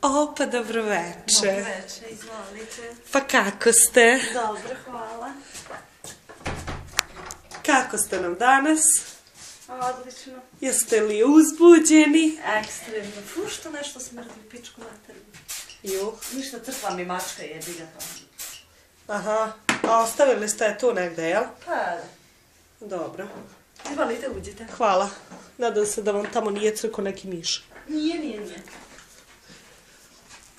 O, pa dobro veče. Dobro veče, izvolite. Pa kako ste? Dobro, hvala. Kako ste nam danas? Odlično. Jeste li uzbuđeni? Ekstremno. Fu, što nešto smrdi u pičku materiju. Ju. Ništa, crkla mi mačka, jebi ga to. Aha, a ostavili ste je tu negde, jel? Pa da. Dobro. Izvolite, uđite. Hvala. Nadam se da vam tamo nije crko neki miš. Nije.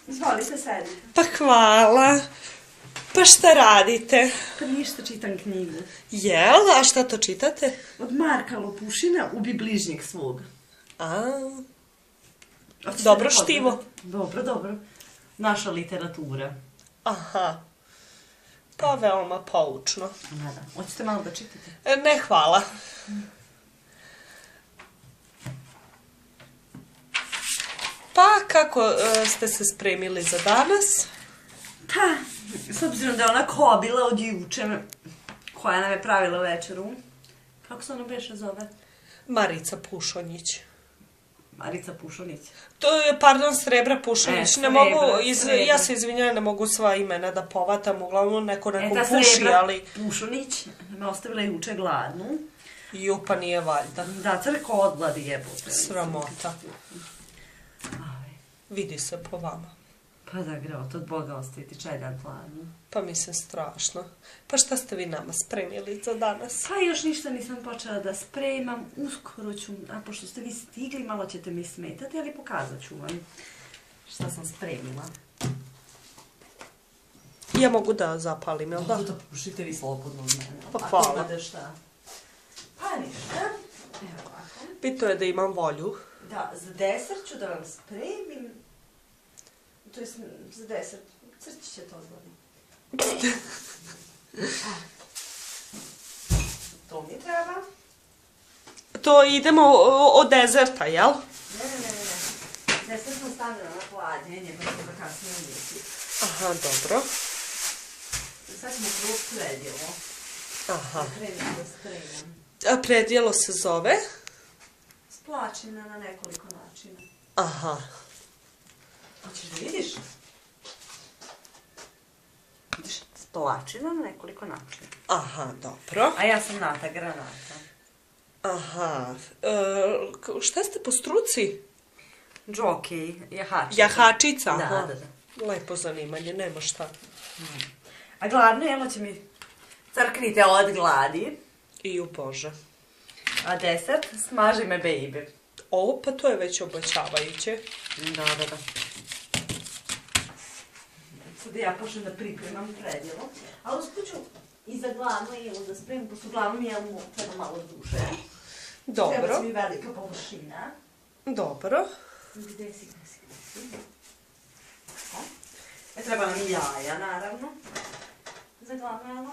Izvolite, sedite. Pa hvala. Pa šta radite? Pa ništa, čitam knjigu. Jel? A šta to čitate? Od Marka Lopušina, Ubi bližnjeg svog. A, Hoćete dobro da štivo. pogledate? Dobro. Naša literatura. Aha. Pa veoma poučno. Da. Hoćete malo da čitate? Ne, hvala. Pa, kako ste se spremili za danas? Pa, s obzirom da je ona kobila od juče, koja nam je pravila večeru. Kako se ona beše zove? Marica Pušonjić. Marica Pušonić. To je, pardon, Srebra Pušonjić. Srebra, Ne mogu, Srebra. ja se izvinjam, ne mogu sva imena da povatam, uglavnom neko Ta puši, Srebra ali... Pušonić me ostavila juče gladnu. Ju, pa nije valjda. Da, crko odgladi jebote. Sramota. Aj, Vidi se po vama. pa da grot, od Boga ostaviti čeljan gladnu. Pa mislim strašno. Pa šta ste vi nama spremili za danas? Pa još ništa nisam počela da spremam, uskoro ću, a pošto ste vi stigli, malo ćete mi smetati, ali pokazat ću vam šta sam spremila. Ja mogu da zapalim, jel da? Da pušite vi slobodno od mene. Pa hvala. Ako imate šta? Pa ništa. Evo ovako. Bitno je da imam volju. Da, za desert ću da vam spremim. To je za desert. Crći će to odgledati. To mi treba. To idemo od dezerta, jel? Ne. Desert sam stavila na hladnjenje, pa ću ga kasnije uvijeti. Aha, dobro. Sad ćemo prvo predjelo. Aha. Krenim da spremam. A predjelo se zove? Splačina na nekoliko načina. Aha. Hoćeš da vidiš? Vidiš, splačina na nekoliko načina. Aha, dobro. A ja sam Nata Granata. Aha. Šta ste po struci? Džokej, jahačica. Jahačica? Aha. Da. Lepo zanimanje, nema šta. A gladno jelo će mi crknite od gladi. I u Bože. A desert, smaži me baby. Ovo, pa to je već obećavajuće. Da. Sad ja počnem da pripremam predjelo. Ali usput ću i za glavno jelo da spremim, pošto glavno jelo treba malo duže. Treba Dobro. mi velika površina. Dobro. Gde si? Treba nam i jaja, naravno. Za glavno jelo.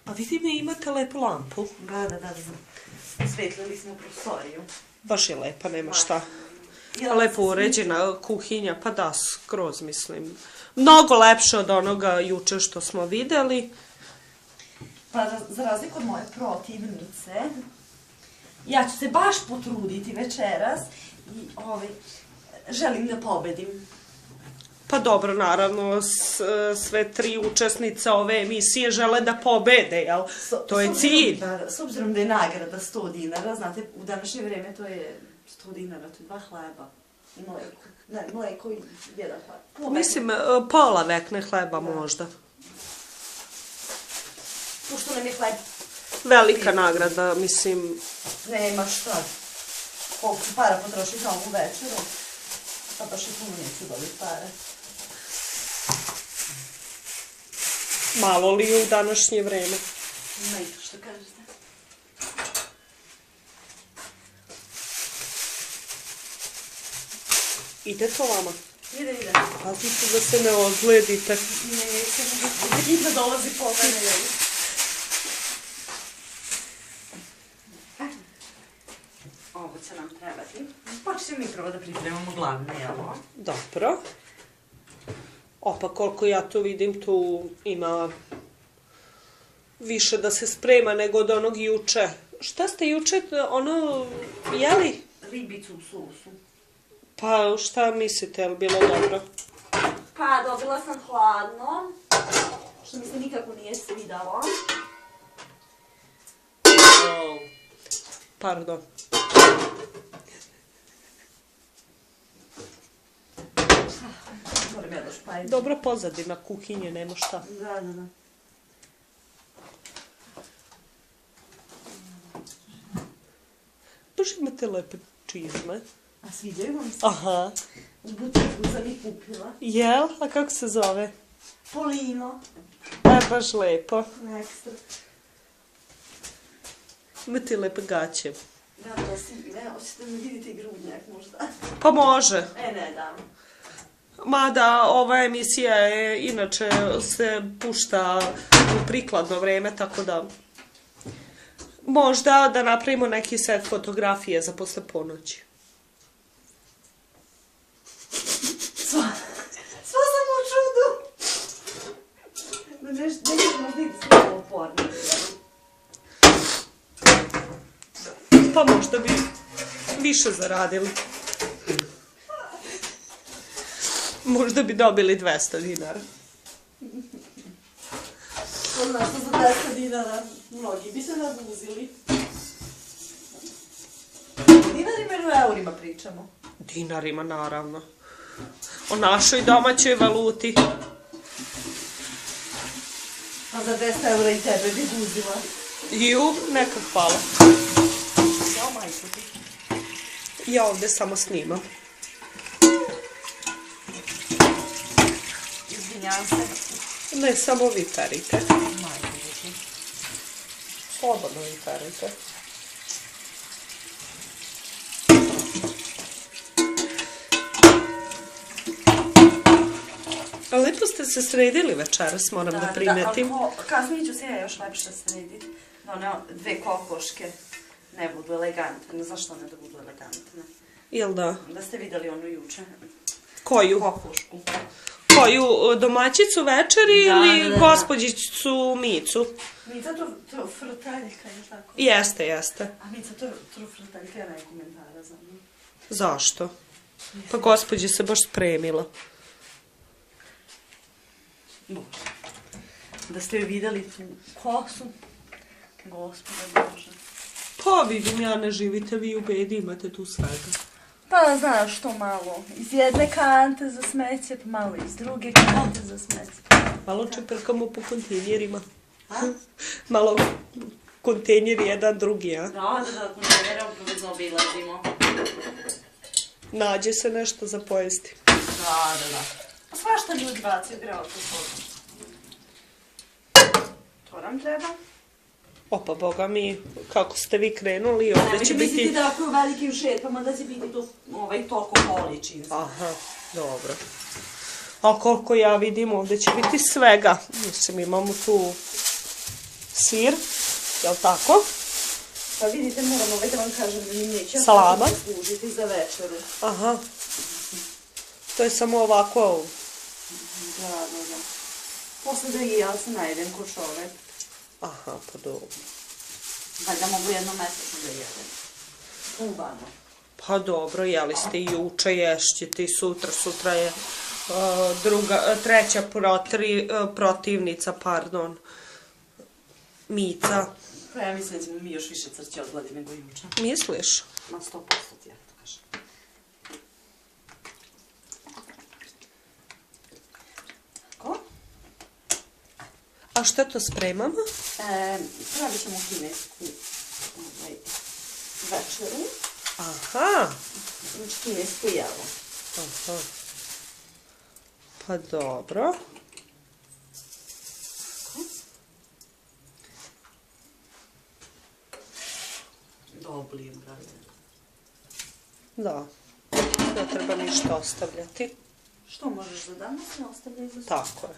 A vidim, imate lepu lampu. Da. Osvetlili smo prostoriju. Baš je lepa, nema šta. Ja Lepo uređena kuhinja, pa da, skroz mislim. Mnogo lepše od onoga juče što smo videli. Pa za razliku od moje protivnice, ja ću se baš potruditi večeras i želim da pobedim. Pa dobro, naravno, sve tri učesnice ove emisije žele da pobede, jel? To je cilj. S obzirom da je nagrada 100 dinara, znate, u današnje vreme to je 100 dinara, to je 2 hleba i mleko. Ne, mleko i 1 hleb. Mislim, pola vekne hleba možda. Pošto nam je hleb, Velika nagrada, mislim. nema šta. Koliko ću para potrošiti na ovu večeru, pa baš i puno neću dobiti pare. Malo li u današnje vreme? Ima i to što kažete. Ide to vama? Ide. Pazite da se ne ozledite. Neće, da dolazi po mene, jel? Ovo će nam trebati. Počnemo mi prvo da pripremamo glavne, jel? Dobro. Pa koliko ja tu vidim, tu ima više da se sprema nego od onog juče. Šta ste juče, jeli? Ribicu u sosu. Pa šta mislite, je li bilo dobro? Pa dobila sam hladno, što mi se nikako nije svidalo. Pardon. Moram ja da špajim. Dobra pozadina kuhinje, nema šta. Da. Baš imate lepe čizme. A sviđaju vam se? Aha. U butiku sam ih kupila. Jel? A kako se zove? Polino. Baš lepo. Ekstra. Imate lepe gaće. Da, hoćete mi vidjeti grudnjak možda? Pa može. Ne dam. Mada ova emisija je, inače se pušta u prikladno vreme, tako da možda da napravimo neki set fotografije za posle ponoći. Sva sam u čudu. Nešto možda i sve oporno. Pa možda bi više zaradili. Možda bi dobili 200 dinara. Znaš što za 200 dinara mnogi bi se nabuzili. Dinarima ili u eurima pričamo? Dinarima, naravno. O našoj domaćoj valuti. A za 200 eura i tebe bi buzila. Ju, neka hvala. Jao, majko ti. Ja ovdje samo snimam. Izvinjam se. Ne, samo vi perite. Majko ti. Slobodno vi perite. Lepo ste se sredili večeras, moram da primetim. Kasnije ću se ja još lepše srediti. Da one dve kokoške ne budu elegantne. Zašto ne da budu elegantne? Jel da? Da ste vidjeli onu juče. Koju? Kokošku. Koju? Domaćicu večeri ili gospođicu Micu? Mica to frutaljka, je tako? Jeste. A Mica to frutaljka, ja ne komentara za mnom. Zašto? Pa gospođi se baš spremila. Da ste joj vidjeli tu kosu. Gospoda Bože. Pa vidim, ja ne živite vi u bedi, imate tu svega. Pa znaš što malo. Iz jedne kante za smeće, pa malo iz druge kante za smeće. Malo čeprkamo po kontejnerima. Malo kontejner jedan drugi, a? Da, kontejnere upravo zaobilazimo. Nađe se nešto za pojesti. Da. Pa svašta ljudi baci u greotu sodu. To nam treba. Opa, boga mi, kako ste vi krenuli, ovdje će biti... Mislite da ako je u velikim šetama da će biti to toliko količinski. Aha, dobro. A koliko ja vidim, ovdje će biti svega. Mislim, imamo tu sir, jel tako? Pa vidite, moram da vam kažem da mi neće salama služiti za večeru. Aha. To je samo ovako... Da. Posle da i ja se najedem ko čovek. Aha, pa dobro. Valjda mogu jedno mesečno da jedem. Ubano. Pa dobro, jeli ste i juče, ješćete i sutra. Sutra je treća protivnica, Mica. Pa ja mislim da ćemo mi još više crće odgladi nego juče. Misliš? Ma 100% ti ja to kažem. Tako? A šta to spremamo? Pravit ćemo kinesku večeru. Aha. Znači kinesku javu. Aha. Pa dobro. Da oblijem, brate. Da. Ne treba ništa ostavljati. Što možeš za danas, ne ostavljaj za sutra. Tako je.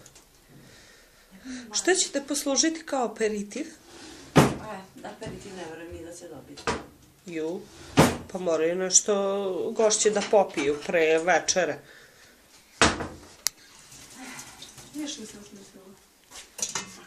Šta ćete poslužiti kao aperitiv? Aperitiv ne verujem ni da će dobiti. Ju. Pa moraju nešto gošće da popiju pre večere. Nešto mi se usmislila.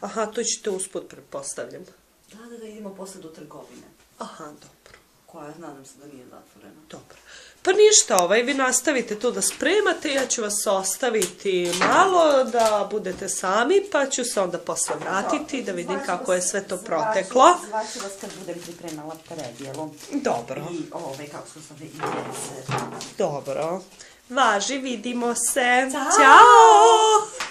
Aha, to ćete usput, pretpostavljam. Da, idemo posle do trgovine. Aha, dobro. Koja, nadam se da nije zatvorena. Dobro. Pa ništa, vi nastavite tu da spremate, ja ću vas ostaviti malo da budete sami, pa ću se onda posle vratiti da vidim kako je sve to proteklo. Zvaću vas kad budem pripremala predjelu. Dobro. I kako su sad i deser. Dobro. Važi, vidimo se. Ćao! Ćao!